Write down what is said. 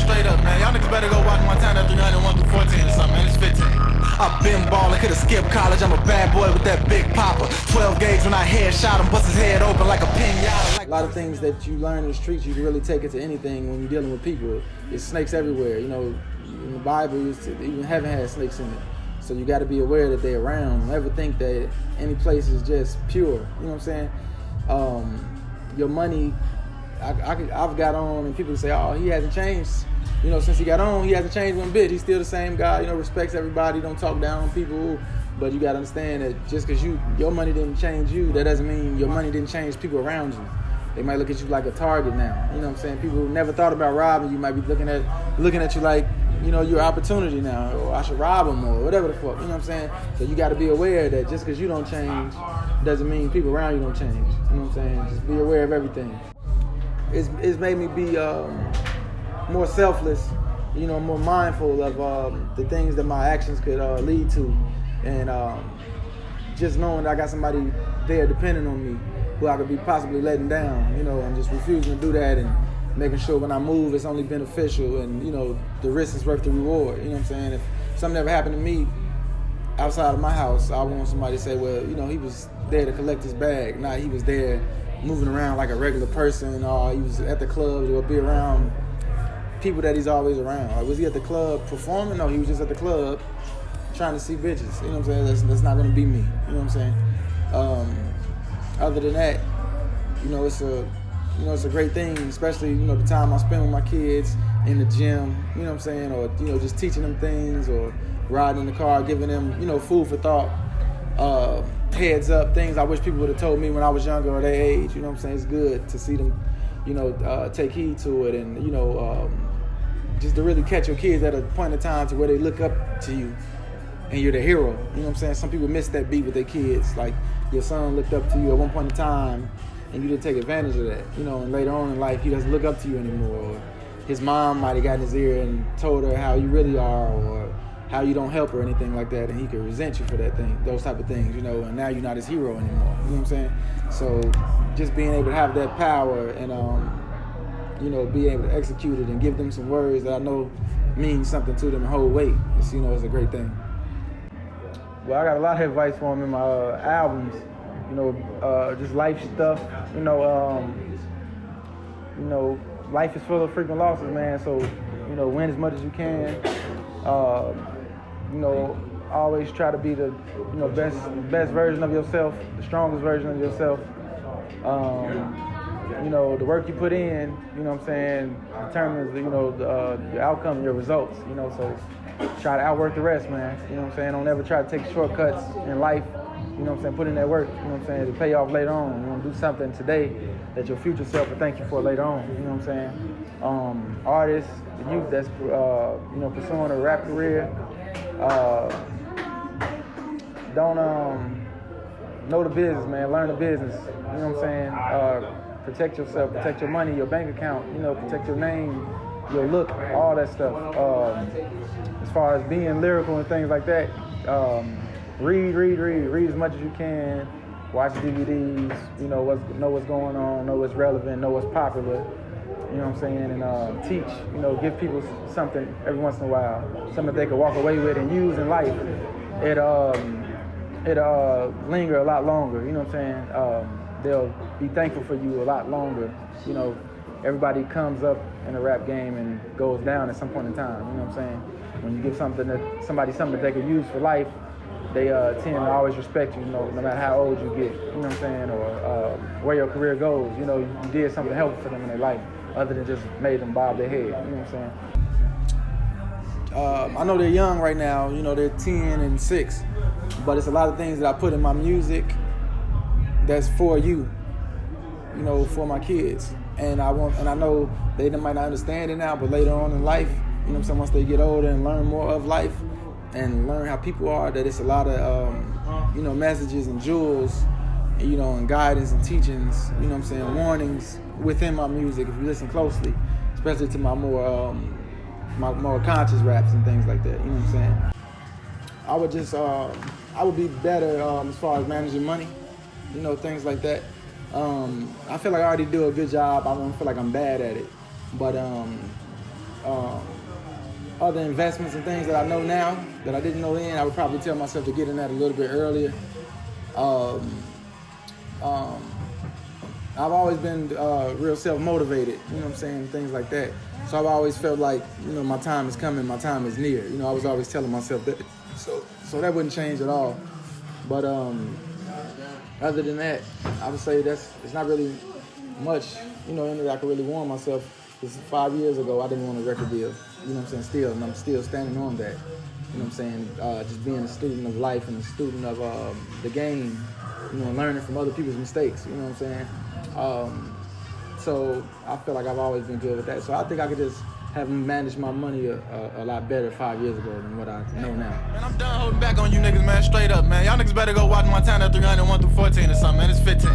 straight up, man. Y'all niggas better go watch Montana 301 through 14 or something, man. It's 15. I've been ballin', could've skipped college. I'm a bad boy with that big popper. 12 gauge when I headshot him, bust his head open like a pinata. A lot of things that you learn in the streets, you can really take it to anything when you're dealing with people. There's snakes everywhere. You know, in the Bible, even heaven has snakes in it. So you got to be aware that they're around. Don't ever think that any place is just pure. You know what I'm saying? Your money, I've got on, and people say, oh, he hasn't changed. You know, since he got on, he hasn't changed one bit. He's still the same guy, you know, respects everybody, don't talk down on people. But you got to understand that just because your money didn't change you, that doesn't mean your money didn't change people around you. They might look at you like a target now. You know what I'm saying? People who never thought about robbing you might be looking at you like, you know, your opportunity now, or I should rob them, or whatever the fuck. You know what I'm saying? So you got to be aware that just because you don't change doesn't mean people around you don't change. You know what I'm saying? Just be aware of everything. It's made me be more selfless, you know, more mindful of the things that my actions could lead to, and just knowing that I got somebody there depending on me who I could be possibly letting down, you know, and just refusing to do that, and making sure when I move it's only beneficial, and, you know, the risk is worth the reward. You know what I'm saying? If something ever happened to me outside of my house, I want somebody to say, well, you know, he was there to collect his bag, not he was there moving around like a regular person, or he was at the club to be around people that he's always around. Like, was he at the club performing? No, he was just at the club trying to see bitches. You know what I'm saying? That's not going to be me. You know what I'm saying? Other than that, you know, it's a great thing, especially, you know, the time I spend with my kids in the gym, you know what I'm saying, or, you know, just teaching them things, or riding in the car, giving them, you know, food for thought, heads up, things I wish people would have told me when I was younger or their age. You know what I'm saying? It's good to see them, you know, take heed to it, and, you know, just to really catch your kids at a point in time to where they look up to you and you're the hero. You know what I'm saying? Some people miss that beat with their kids. Like, your son looked up to you at one point in time and you didn't take advantage of that, you know, and later on in life he doesn't look up to you anymore. Or his mom might have got in his ear and told her how you really are, or how you don't help or anything like that, and he could resent you for that thing, those type of things, you know, and now you're not his hero anymore. You know what I'm saying? So just being able to have that power and, you know, be able to execute it and give them some words that I know mean something to them and hold weight, it's, you know, it's a great thing. Well, I got a lot of advice for him in my albums, you know, just life stuff, you know, life is full of frequent losses, man, so, you know, win as much as you can, you know, always try to be the, you know, best version of yourself, the strongest version of yourself. You know, the work you put in, you know what I'm saying, determines, you know, the outcome, your results, you know, so try to outwork the rest, man. You know what I'm saying? Don't ever try to take shortcuts in life. You know what I'm saying? Put in that work, you know what I'm saying, to pay off later on. You want to do something today that your future self will thank you for later on. You know what I'm saying? Artists, the youth that's, you know, pursuing a rap career, don't know the business, man. Learn the business. You know what I'm saying? Protect yourself, protect your money, your bank account, you know, protect your name, your look, all that stuff. As far as being lyrical and things like that, read as much as you can, watch DVDs, you know, what's going on, know what's relevant, know what's popular, you know what I'm saying, and teach, you know, give people something every once in a while, something that they can walk away with and use in life. It'll linger a lot longer, you know what I'm saying? They'll be thankful for you a lot longer. You know, everybody comes up in a rap game and goes down at some point in time, you know what I'm saying? When you give something that they can use for life, they tend to always respect you, you know, no matter how old you get, you know what I'm saying, or where your career goes. You know, you did something helpful for them in their life, other than just made them bob their head, you know what I'm saying? I know they're young right now, you know, they're 10 and 6, but it's a lot of things that I put in my music that's for you, you know, for my kids. And I know they might not understand it now, but later on in life, you know what I'm saying, once they get older and learn more of life and learn how people are, that it's a lot of, you know, messages and jewels, you know, and guidance and teachings, you know what I'm saying, warnings within my music if you listen closely, especially to my more conscious raps and things like that, you know what I'm saying. I would be better as far as managing money, you know, things like that. I feel like I already do a good job. I don't feel like I'm bad at it, but other investments and things that I know now that I didn't know then, I would probably tell myself to get in that a little bit earlier. I've always been real self-motivated, you know what I'm saying, things like that. So I've always felt like, you know, my time is coming, my time is near. You know, I was always telling myself that. So that wouldn't change at all. But other than that, I would say it's not really much, you know, in that I could really warn myself. Because 5 years ago, I didn't want a record deal, you know what I'm saying, and I'm still standing on that. You know what I'm saying, just being a student of life and a student of the game, you know, learning from other people's mistakes, you know what I'm saying. So I feel like I've always been good with that. So I think I could just have managed my money a lot better 5 years ago than what I know now. Man, I'm done holding back on you niggas, man. Straight up, man. Y'all niggas better go watch Montana 300 1 through 14 or something, man. It's 15.